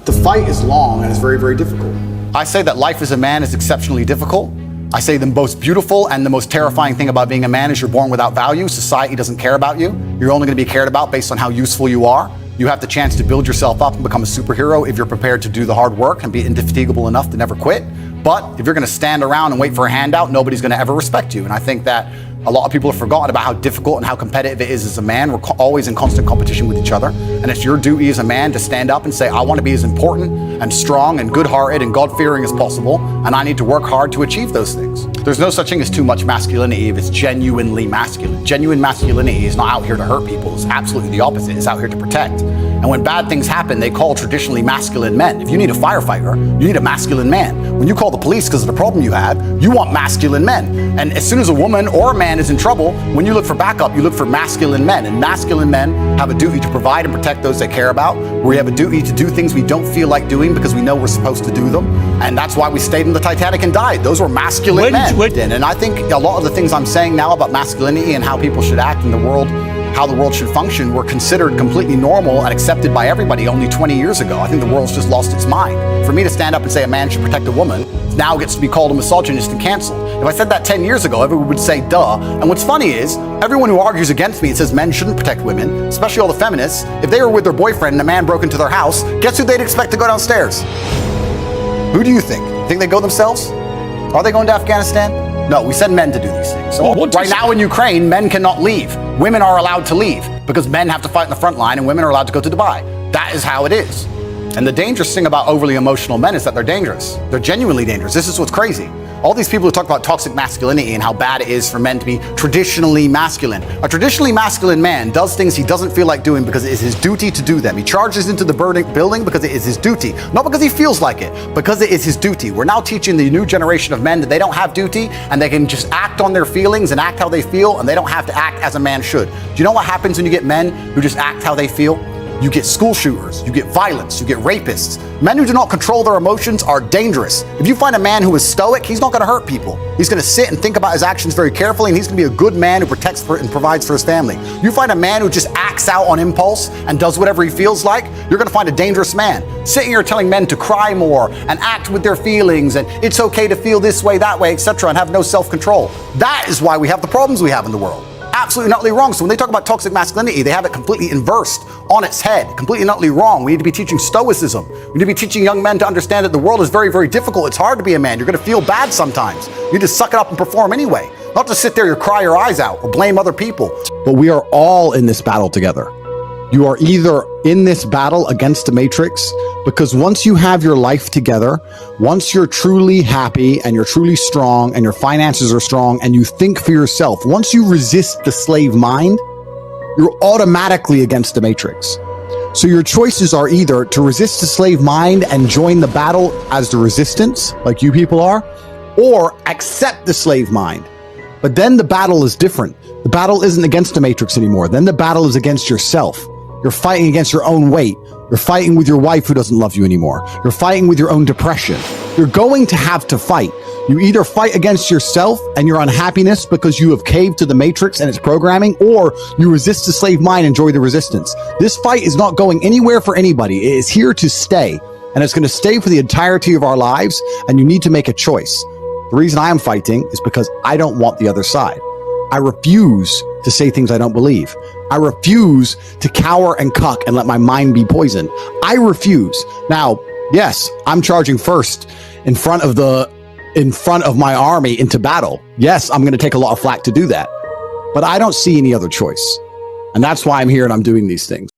The fight is long and it's very, very difficult. I say that life as a man is exceptionally difficult. I say the most beautiful and the most terrifying thing about being a man is you're born without value. Society doesn't care about you. You're only going to be cared about based on how useful you are. You have the chance to build yourself up and become a superhero if you're prepared to do the hard work and be indefatigable enough to never quit. But if you're going to stand around and wait for a handout, nobody's going to ever respect you. And I think that a lot of people have forgotten about how difficult and how competitive it is as a man. We're always in constant competition with each other. And it's your duty as a man to stand up and say, I want to be as important and strong and good-hearted and God-fearing as possible. And I need to work hard to achieve those things. There's no such thing as too much masculinity if it's genuinely masculine. Genuine masculinity is not out here to hurt people. It's absolutely the opposite. It's out here to protect. And when bad things happen, they call traditionally masculine men. If you need a firefighter, you need a masculine man. When you call the police because of the problem you have, you want masculine men. And as soon as a woman or a man is in trouble, when you look for backup, you look for masculine men. And masculine men have a duty to provide and protect those they care about. We have a duty to do things we don't feel like doing because we know we're supposed to do them. And that's why we stayed in the Titanic and died. Those were masculine men. And I think a lot of the things I'm saying now about masculinity and how people should act in the world, how the world should function, were considered completely normal and accepted by everybody only 20 years ago. I think the world's just lost its mind. For me to stand up and say a man should protect a woman now gets to be called a misogynist and canceled. If I said that 10 years ago, everyone would say, duh. And what's funny is, everyone who argues against me and says men shouldn't protect women, especially all the feminists, if they were with their boyfriend and a man broke into their house, guess who they'd expect to go downstairs? Who do you think? Think they go themselves? Are they going to Afghanistan? No, we send men to do these things. So right now in Ukraine, men cannot leave. Women are allowed to leave because men have to fight in the front line and women are allowed to go to Dubai. That is how it is. And the dangerous thing about overly emotional men is that they're dangerous. They're genuinely dangerous. This is what's crazy. All these people who talk about toxic masculinity and how bad it is for men to be traditionally masculine. A traditionally masculine man does things he doesn't feel like doing because it is his duty to do them. He charges into the building because it is his duty. Not because he feels like it, because it is his duty. We're now teaching the new generation of men that they don't have duty and they can just act on their feelings and act how they feel, and they don't have to act as a man should. Do you know what happens when you get men who just act how they feel? You get school shooters, you get violence, you get rapists. Men who do not control their emotions are dangerous. If you find a man who is stoic, he's not going to hurt people. He's going to sit and think about his actions very carefully, and he's going to be a good man who protects and provides for his family. You find a man who just acts out on impulse and does whatever he feels like, you're going to find a dangerous man. Sitting here telling men to cry more and act with their feelings and it's okay to feel this way, that way, etc., and have no self-control. That is why we have the problems we have in the world. Absolutely and utterly wrong. So when they talk about toxic masculinity, they have it completely inversed on its head, completely and utterly wrong. We need to be teaching stoicism. We need to be teaching young men to understand that the world is very, very difficult. It's hard to be a man. You're going to feel bad sometimes. You need to suck it up and perform anyway. Not to sit there and cry your eyes out or blame other people. But we are all in this battle together. You are either in this battle against the Matrix, because once you have your life together, once you're truly happy and you're truly strong and your finances are strong and you think for yourself, once you resist the slave mind, you're automatically against the Matrix. So your choices are either to resist the slave mind and join the battle as the resistance, like you people are, or accept the slave mind. But then the battle is different. The battle isn't against the Matrix anymore. Then the battle is against yourself. You're fighting against your own weight. You're fighting with your wife who doesn't love you anymore. You're fighting with your own depression. You're going to have to fight. You either fight against yourself and your unhappiness because you have caved to the Matrix and its programming, or you resist the slave mind and enjoy the resistance. This fight is not going anywhere for anybody. It is here to stay, and it's going to stay for the entirety of our lives, and you need to make a choice. The reason I am fighting is because I don't want the other side. I refuse to say things I don't believe. I refuse to cower and cuck and let my mind be poisoned. I refuse. Now, yes, I'm charging first in front of my army into battle. Yes, I'm going to take a lot of flack to do that. But I don't see any other choice. And that's why I'm here and I'm doing these things.